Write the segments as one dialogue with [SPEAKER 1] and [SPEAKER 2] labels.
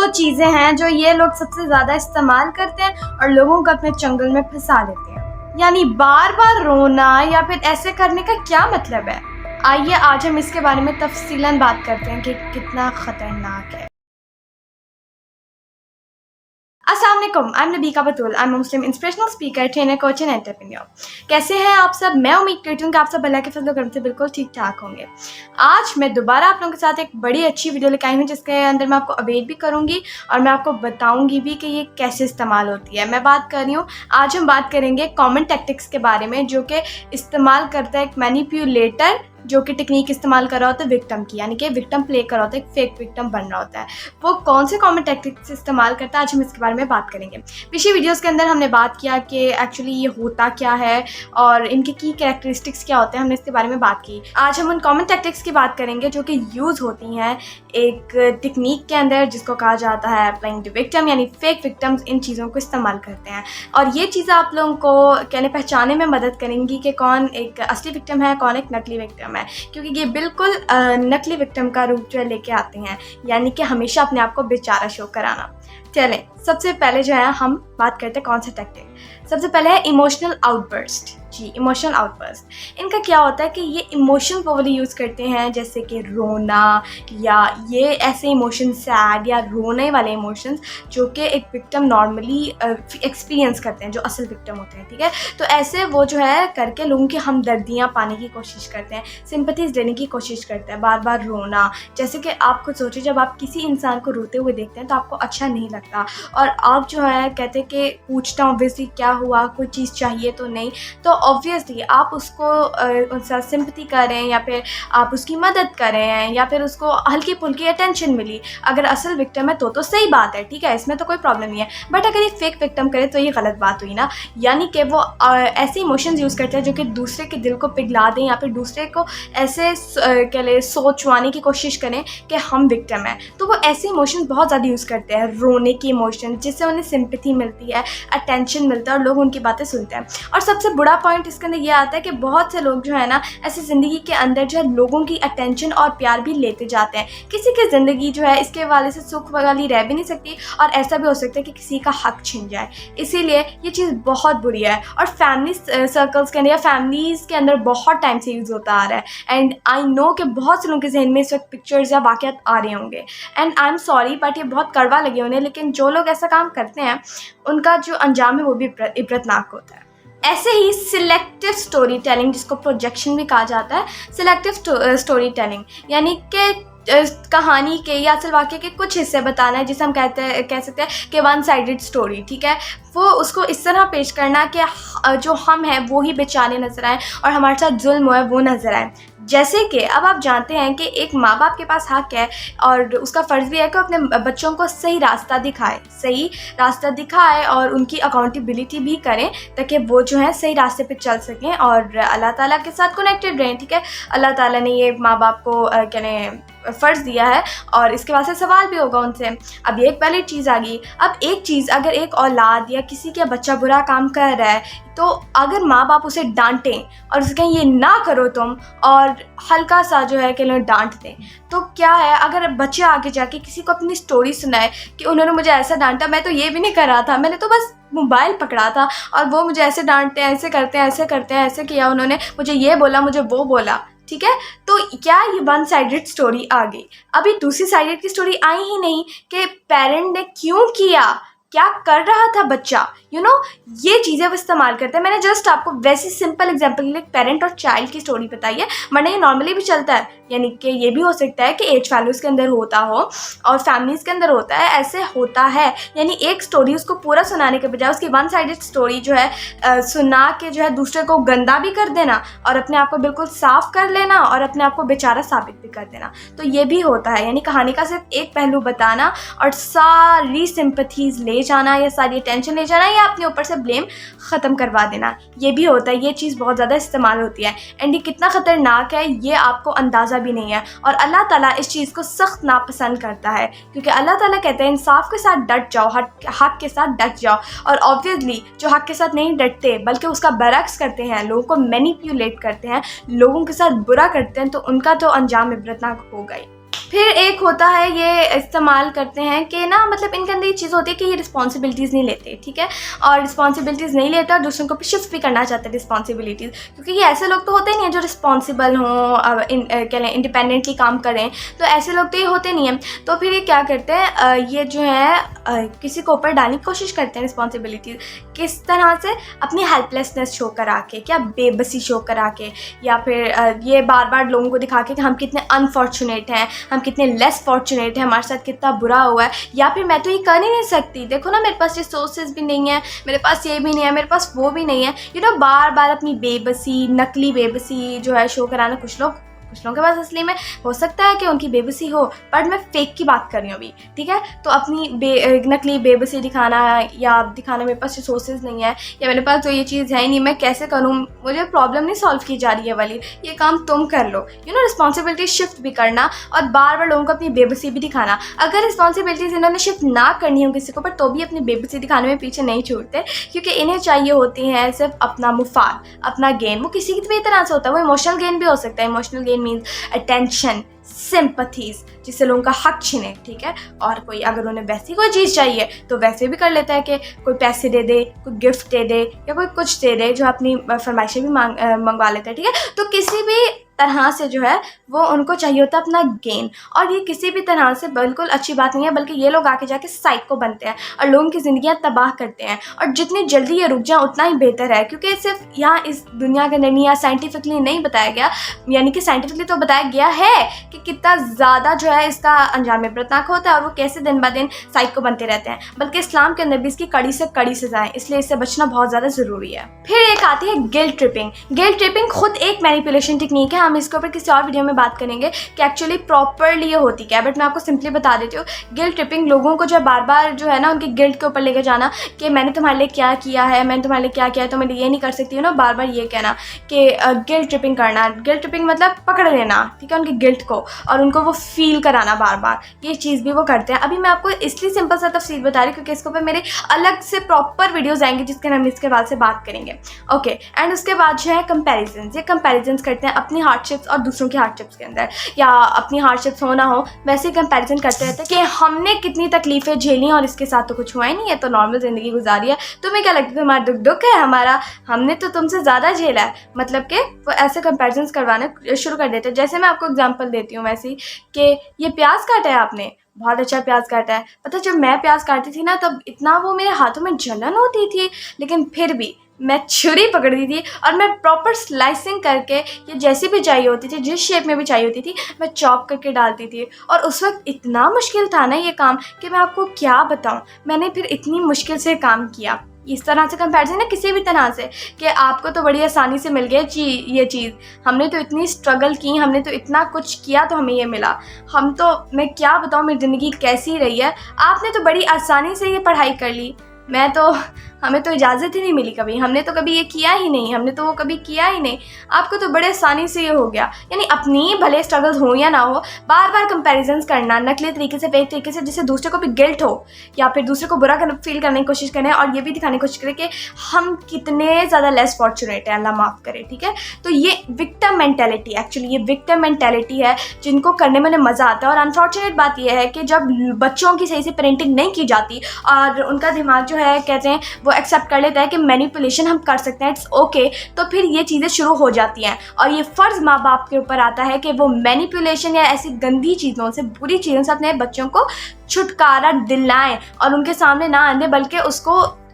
[SPEAKER 1] वो चीज़ें हैं जो ये लोग सबसे ज़्यादा इस्तेमाल करते हैं और लोगों को अपने चंगुल में फंसा लेते हैं। यानी बार बार रोना या फिर ऐसे करने का क्या मतलब है? आइए आज हम इसके बारे में तफसीलन बात करते हैं कि कितना ख़तरनाक है। अस्सलाम वालेकुम, I am Nabika Batool. I am Muslim inspirational speaker, trainer, coach and entrepreneur. कैसे हैं आप सब? मैं उम्मीद करती हूँ कि आप सब अल्लाह के फजल करम से बिल्कुल ठीक ठाक होंगे। आज मैं दोबारा आप लोगों के साथ एक बड़ी अच्छी वीडियो लेकर आई हूँ जिसके अंदर मैं आपको अपडेट भी करूँगी और मैं आपको बताऊँगी भी कि ये कैसे इस्तेमाल होती है। मैं बात कर रही हूँ, आज हम बात करेंगे कॉमन टैक्टिक्स के बारे में जो कि इस्तेमाल करता है एक मैनिपुलेटर जो कि टेक्निक इस्तेमाल कर रहा होता है विक्टिम की, यानी कि विक्टिम प्ले कर रहा होता है, एक फेक विक्टिम बन रहा होता है। वो कौन से कॉमन टैक्टिक्स इस्तेमाल करता है, आज हम इसके बारे में बात करेंगे। पिछली वीडियोस के अंदर हमने बात किया कि एक्चुअली ये होता क्या है और इनके की कैरेक्टरिस्टिक्स क्या होते हैं, हमने इसके बारे में बात की। आज हम उन कॉमन टैक्टिक्स की बात करेंगे जो कि यूज़ होती हैं एक टेक्निक के अंदर जिसको कहा जाता है प्लेइंग द विक्टिम, यानी फेक विक्टिम्स इन चीज़ों को इस्तेमाल करते हैं। और ये चीज़ें आप लोगों को कहने पहचाने में मदद करेंगी कि कौन एक असली विक्टिम है, कौन एक नकली विक्टिम है, क्योंकि ये बिल्कुल नकली विक्टिम का रूप जो है लेके आते हैं, यानी कि हमेशा अपने आप को बेचारा शो कराना। चलें, सबसे पहले जो है हम बात करते हैं कौन सा टैक्टिक। सबसे पहले है इमोशनल आउटबर्स्ट। जी, इमोशनल आउटबर्स्ट। इनका क्या होता है कि ये इमोशन को वाली यूज़ करते हैं जैसे कि रोना या ये ऐसे इमोशन सैड या रोने वाले इमोशंस जो कि एक विक्टिम नॉर्मली एक्सपीरियंस करते हैं, जो असल विक्टिम होते हैं। ठीक है, तो ऐसे वो जो है करके लोगों की हमदर्दियाँ पाने की कोशिश करते हैं, सिंपैथीज देने की कोशिश करते हैं, बार बार रोना। जैसे कि आप खुद सोचिए, जब आप किसी इंसान को रोते हुए देखते हैं तो आपको अच्छा नहीं लगता और आप जो है कहते हैं कि पूछता ऑब्वियसली क्या हुआ, कोई चीज़ चाहिए तो नहीं, तो ऑब्वियसली आप उसको उनसे सिंपैथी करें या फिर आप उसकी मदद करें या फिर उसको हल्की फुल्की अटेंशन मिली। अगर असल विक्टिम है तो सही बात है, ठीक है, इसमें तो कोई प्रॉब्लम नहीं है। बट अगर ये फेक विक्टिम करे तो ये गलत बात हुई ना, यानी कि वो ऐसे इमोशंस यूज़ करते हैं जो कि दूसरे के दिल को पिघला दें या फिर दूसरे को ऐसे कह लें सोचवाने की कोशिश करें कि हम विक्टिम हैं। तो वो ऐसे इमोशंस बहुत ज़्यादा यूज़ करते हैं, रोने की इमोशन, जिससे उन्हें सिंपैथी मिलती है, अटेंशन मिलता है और लोग उनकी बातें सुनते हैं। और सबसे बुरा पॉइंट इसके अंदर ये आता है कि बहुत से लोग जो है ना ऐसी ज़िंदगी के अंदर जो है लोगों की अटेंशन और प्यार भी लेते जाते हैं। किसी की ज़िंदगी जो है इसके वाले से सुख वाली रह भी नहीं सकती और ऐसा भी हो सकता है कि किसी का हक छिन जाए। इसीलिए ये चीज़ बहुत बुरी है और फैमिली सर्कल्स के अंदर या फैमिलीज़ के अंदर बहुत टाइम से यूज़ होता आ रहा है। एंड आई नो कि बहुत से लोगों के जहन में इस वक्त पिक्चर्स या वाक़यात आ रहे होंगे and I am sorry but ये बहुत कड़वा लगे उन्हें, लेकिन जो लोग ऐसा काम करते हैं उनका जो अंजाम है वो भी इबरतनाक होता है। ऐसे ही सिलेक्टिव स्टोरी टेलिंग, जिसको प्रोजेक्शन भी कहा जाता है, सिलेक्टिव स्टोरी टेलिंग यानी कि कहानी के या असल वाक़े के कुछ हिस्से बताना है, जिसे हम कह सकते हैं कि वन साइडेड स्टोरी। ठीक है, वो उसको इस तरह पेश करना कि जो हम हैं वो ही बेचारे नज़र आएँ और हमारे साथ जुल्म हुआ है वो नज़र आए। जैसे कि अब आप जानते हैं कि एक माँ बाप के पास हक है और उसका फ़र्ज़ भी है कि अपने बच्चों को सही रास्ता दिखाए और उनकी अकाउंटेबिलिटी भी करें ताकि वो जो है सही रास्ते पे चल सकें और अल्लाह ताला के साथ कनेक्टेड रहें। ठीक है, अल्लाह ताला ने ये माँ बाप को कहने फ़र्ज़ दिया है और इसके वास्ते सवाल भी होगा उनसे। अब ये एक पहली चीज़ आ गई। अब एक चीज़, अगर एक औलाद या किसी का बच्चा बुरा काम कर रहा है तो अगर माँ बाप उसे डांटें और उसे कहें ये ना करो तुम, और हल्का सा जो है कि लोग डांट दें, तो क्या है अगर बच्चे आगे जाके किसी को अपनी स्टोरी सुनाए कि उन्होंने मुझे ऐसा डांटा, मैं तो ये भी नहीं कर रहा था, मैंने तो बस मोबाइल पकड़ा था और वो मुझे ऐसे डांटते हैं, ऐसे करते हैं, ऐसे किया उन्होंने, मुझे ये बोला, मुझे वो बोला। ठीक है, तो क्या ये वन साइडेड स्टोरी आ गई। अभी दूसरी साइडेड की स्टोरी आई ही नहीं कि पेरेंट ने क्यों किया, क्या कर रहा था बच्चा, ये चीज़ें वो इस्तेमाल करते हैं। मैंने जस्ट आपको वैसे सिंपल एग्जांपल के लिए पेरेंट और चाइल्ड की स्टोरी बताई है, वरना ये नॉर्मली भी चलता है, यानी कि ये भी हो सकता है कि एज वैल्यूज़ के अंदर होता हो और फैमिलीज़ के अंदर होता है, ऐसे होता है। यानी एक स्टोरी उसको पूरा सुनाने के बजाय उसकी वन साइडेड स्टोरी जो है सुना के जो है दूसरे को गंदा भी कर देना और अपने आप को बिल्कुल साफ़ कर लेना और अपने आप को बेचारा साबित भी कर देना, तो ये भी होता है। यानी कहानी का सिर्फ एक पहलू बताना और सारी सिंपैथीज़ ले जाना या सारी अटेंशन ले जाना या अपने ऊपर से ब्लेम ख़त्म करवा देना, ये भी होता है। ये चीज़ बहुत ज़्यादा इस्तेमाल होती है एंड ये कितना ख़तरनाक है ये आपको अंदाज़ा भी नहीं है। और अल्लाह ताला इस चीज़ को सख्त नापसंद करता है, क्योंकि अल्लाह ताला कहते हैं इंसाफ के साथ डट जाओ, हक के साथ डट जाओ। और ऑब्वियसली जो हक के साथ नहीं डटते बल्कि उसका बरक्स करते हैं, लोगों को मैनिपुलेट करते हैं, लोगों के साथ बुरा करते हैं, तो उनका तो अंजाम इबरतनाक होगा ही। फिर एक होता है ये इस्तेमाल करते हैं कि ना मतलब इनके अंदर ये चीज़ होती है कि ये रिस्पॉन्सिबिलिटीज़ नहीं लेते, ठीक है, और रिस्पॉन्सिबिलिटीज़ नहीं लेते और दूसरों को शिफ्ट भी करना चाहते हैं रिस्पॉन्सिबिलिटीज़, क्योंकि ये ऐसे लोग तो होते नहीं हैं जो रिस्पॉन्सिबल हों, क्या लें इंडिपेंडेंटली काम करें, तो ऐसे लोग तो ये होते नहीं हैं। तो फिर ये क्या करते हैं, ये जो है किसी को ऊपर डालने की कोशिश करते हैं रिस्पॉन्सिबिलिटीज़, किस तरह से, अपनी हेल्पलेसनेस शो करा के, क्या बेबसी शो करा के, या फिर ये बार बार लोगों को दिखा के कि हम कितने अनफॉर्चुनेट हैं, हम कितने लेस फॉर्चुनेट हैं, हमारे साथ कितना बुरा हुआ है, या फिर मैं तो ये कर ही नहीं सकती, देखो ना मेरे पास रिसोर्सेज भी नहीं है, मेरे पास ये भी नहीं है, मेरे पास वो भी नहीं है, बार बार अपनी बेबसी, नकली बेबसी जो है शो कराना। कुछ लोगों के पास असली में हो सकता है कि उनकी बेबसी हो, पर मैं फेक की बात कर रही हूँ अभी, ठीक है। तो अपनी नकली बेबसी दिखाना, या दिखाना मेरे पास रिसोर्सेज नहीं है, या मेरे पास तो ये चीज़ है ही नहीं, मैं कैसे करूँ, मुझे प्रॉब्लम नहीं सॉल्व की जा रही है वाली, ये काम तुम कर लो, रिस्पॉन्सिबिलिटी शिफ्ट भी करना और बार बार लोगों को अपनी बेबसी भी दिखाना। अगर रिस्पॉन्सिबिलिटीज़ इन्होंने शिफ्ट ना करनी हो किसी को, पर तो भी अपनी बेबसी दिखाने में पीछे नहीं छूटते, क्योंकि इन्हें चाहिए होती है सिर्फ अपना मुफाद, अपना गेन। वो किसी भी तरह से होता है, वो इमोशनल गेन भी हो सकता है, emotional gain means attention, sympathies, जिससे लोगों का हक छिने, ठीक है। और कोई अगर उन्हें वैसी कोई चीज़ चाहिए तो वैसे भी कर लेता है कि कोई पैसे दे दे, कोई गिफ्ट दे दे, या कोई कुछ दे दे, जो अपनी फरमाइशें भी मंगवा लेता है, ठीक है। तो किसी भी तरह से जो है वो उनको चाहिए होता है अपना गेन, और ये किसी भी तरह से बिल्कुल अच्छी बात नहीं है, बल्कि ये लोग आके जाके साइको बनते हैं और लोगों की ज़िंदगियां तबाह करते हैं। और जितनी जल्दी ये रुक जाए उतना ही बेहतर है, क्योंकि सिर्फ यहाँ इस दुनिया के अंदर नहीं, या साइंटिफिकली नहीं बताया गया, यानी कि साइंटिफिकली तो बताया गया है कि कितना ज़्यादा जो है इसका अंजाम इबरतनाक होता है और वो कैसे दिन ब दिन साइको बनते रहते हैं। बल्कि इस्लाम के अंदर भी इसकी कड़ी से कड़ी सजाएं, इसलिए इससे बचना बहुत ज़्यादा ज़रूरी है। फिर एक आती है गिल्ट ट्रिपिंग। गिल्ट ट्रिपिंग खुद एक मैनिपुलेशन टेक्निक है, हम इसके ऊपर किसी और वीडियो में बात करेंगे कि एक्चुअली प्रॉपरली ये होती क्या है, बट मैं आपको सिंपली बता देती हूँ। गिल्ट ट्रिपिंग लोगों को जो बार बार जो है ना उनके गिल्ट के ऊपर लेके जाना कि मैंने तुम्हारे लिए क्या किया है, मैंने तुम्हारे लिए क्या किया है, तो मैं ये नहीं कर सकती हूँ ना, बार बार ये कहना कि गिल्ट ट्रिपिंग करना। गिल्ट ट्रिपिंग मतलब पकड़ लेना, ठीक है, उनके गिल्ट को, और उनको वो फील कराना बार बार, ये चीज़ भी वो करते हैं। अभी मैं आपको इसलिए सिंपल सा तफसील बता रही हूँ क्योंकि इसके ऊपर मेरे अलग से प्रॉपर वीडियोज़ आएंगे जिसके हम इसके बाद से बात करेंगे, ओके। एंड उसके बाद जो है कंपैरिजन, ये कंपैरिजन करते हैं अपनी हार्डशिप्स और दूसरों की हार्डशिप्स के अंदर, या अपनी हार्डशिप्स हो ना हो वैसे ही कंपैरिजन करते रहते हैं कि हमने कितनी तकलीफ़ें झेली और इसके साथ तो कुछ हुआ ही नहीं है, तो नॉर्मल ज़िंदगी गुजारी है, तुम्हें क्या लगता है तुम्हारा दुख दुख है, हमारा हमने तो तुमसे ज़्यादा झेला है। मतलब कि वो ऐसे कंपैरिजन करवाने शुरू कर देते हैं। जैसे मैं आपको एग्जांपल देती हूँ वैसे ही कि ये प्याज काटा है आपने, बहुत अच्छा प्याज काटा है, पता जब मैं प्याज काटती थी ना तब इतना वो मेरे हाथों में जलन होती थी, लेकिन फिर भी मैं छुरी पकड़ती थी और मैं प्रॉपर स्लाइसिंग करके, ये जैसी भी चाहिए होती थी, जिस शेप में भी चाहिए होती थी, मैं चॉप करके डालती थी। और उस वक्त इतना मुश्किल था ना ये काम कि मैं आपको क्या बताऊं, मैंने फिर इतनी मुश्किल से काम किया। इस तरह से कंपैरिजन है किसी भी तरह से कि आपको तो बड़ी आसानी से मिल गया ये चीज़, हमने तो इतनी स्ट्रगल की, हमने तो इतना कुछ किया तो हमें ये मिला, हम तो, मैं क्या बताऊँ मेरी ज़िंदगी कैसी रही है, आपने तो बड़ी आसानी से ये पढ़ाई कर ली, मैं तो, हमें तो इजाज़त ही नहीं मिली कभी, हमने तो कभी ये किया ही नहीं, हमने तो वो कभी किया ही नहीं, आपको तो बड़े आसानी से ये हो गया। यानी अपनी भले स्ट्रगल्स हो या ना हो, बार बार कंपैरिजन्स करना नकली तरीके से, फेक तरीके से, जिससे दूसरे को भी गिल्ट हो या फिर दूसरे को बुरा फील करने की कोशिश करें और ये भी दिखाने की कोशिश करें कि हम कितने ज़्यादा लेस फॉर्चुनेट हैं, अल्लाह माफ़ करे, ठीक है। तो ये विक्टिम मेंटेलिटी, एक्चुअली ये विक्टिम मेंटेलिटी है जिनको करने में मज़ा आता है। और अनफॉर्चुनेट बात यह है कि जब बच्चों की सही से पेरेंटिंग नहीं की जाती और उनका दिमाग जो है कहते हैं वो एक्सेप्ट कर लेता है कि मैनिपुलेशन हम कर सकते हैं, इट्स ओके, तो फिर ये चीज़ें शुरू हो जाती हैं। और ये फ़र्ज़ माँ बाप के ऊपर आता है कि वो मैनिपुलेशन या ऐसी गंदी चीज़ों से, बुरी चीज़ों से अपने बच्चों को छुटकारा दिलाएं और उनके सामने ना आने, बल्कि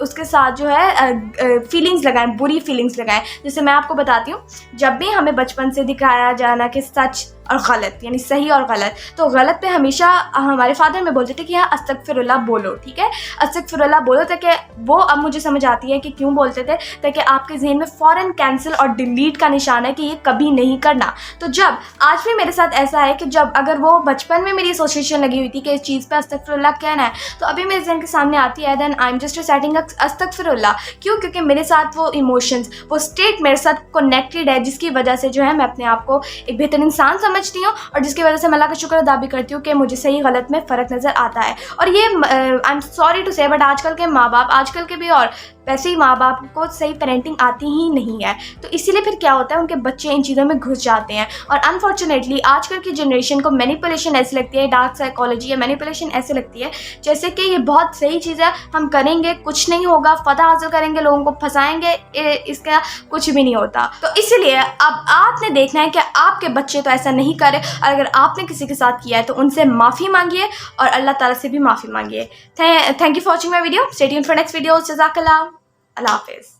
[SPEAKER 1] उसके साथ जो है फीलिंग्स लगाएं, बुरी फीलिंग्स लगाएं। जैसे मैं आपको बताती हूँ, जब भी हमें बचपन से दिखाया जाना कि सच और गलत, यानी सही और गलत, तो गलत पे हमेशा हमारे फादर में बोलते थे कि यहाँ अस्तगफिरुल्लाह बोलो, ठीक है, अस्तगफिरुल्लाह बोलो, ताकि वो, अब मुझे समझ आती है कि क्यों बोलते थे, ताकि आपके जहन में फ़ौरन कैंसिल और डिलीट का निशान है कि ये कभी नहीं करना। तो जब आज भी मेरे साथ ऐसा है कि जब अगर वो बचपन में मेरी एसोसिएशन लगी हुई थी कि इस चीज़ पर अस्तगफिरुल्लाह कहना है, तो अभी मेरे जहन के सामने आती है, then I am just reciting अस्तगफिरुल्लाह। क्यों? क्योंकि मेरे साथ वो इमोशंस, वो स्टेट मेरे साथ कनेक्टेड है, जिसकी वजह से जो है मैं अपने आप को एक बेहतर इंसान समझती हूँ और जिसकी वजह से मैं अल्लाह का शुक्र अदा भी करती हूँ कि मुझे सही गलत में फ़र्क नज़र आता है। और ये आई एम सॉरी टू से, बट आजकल के माँ बाप, आजकल के भी और वैसे ही माँ बाप को सही पेरेंटिंग आती ही नहीं है। तो इसीलिए फिर क्या होता है, उनके बच्चे इन चीज़ों में घुस जाते हैं। और अनफॉर्चुनेटली आजकल की जनरेशन को मैनिपुलेशन ऐसी लगती है, डार्क साइकोलॉजी या मैनिपुलेशन ऐसे लगती है जैसे कि ये बहुत सही चीज़ है, हम करेंगे कुछ नहीं होगा, फ़तह हासिल करेंगे, लोगों को फंसाएंगे, इसका कुछ भी नहीं होता। तो इसीलिए अब आपने देखना है कि आपके बच्चे तो ऐसा नहीं करे, और अगर आपने किसी के साथ किया है तो उनसे माफ़ी मांगिए और अल्लाह ताला से भी माफ़ी मांगिए। Thank you for watching my video. Stay tuned for next video. जज़ाकल्लाह। अल्लाह हाफिज़।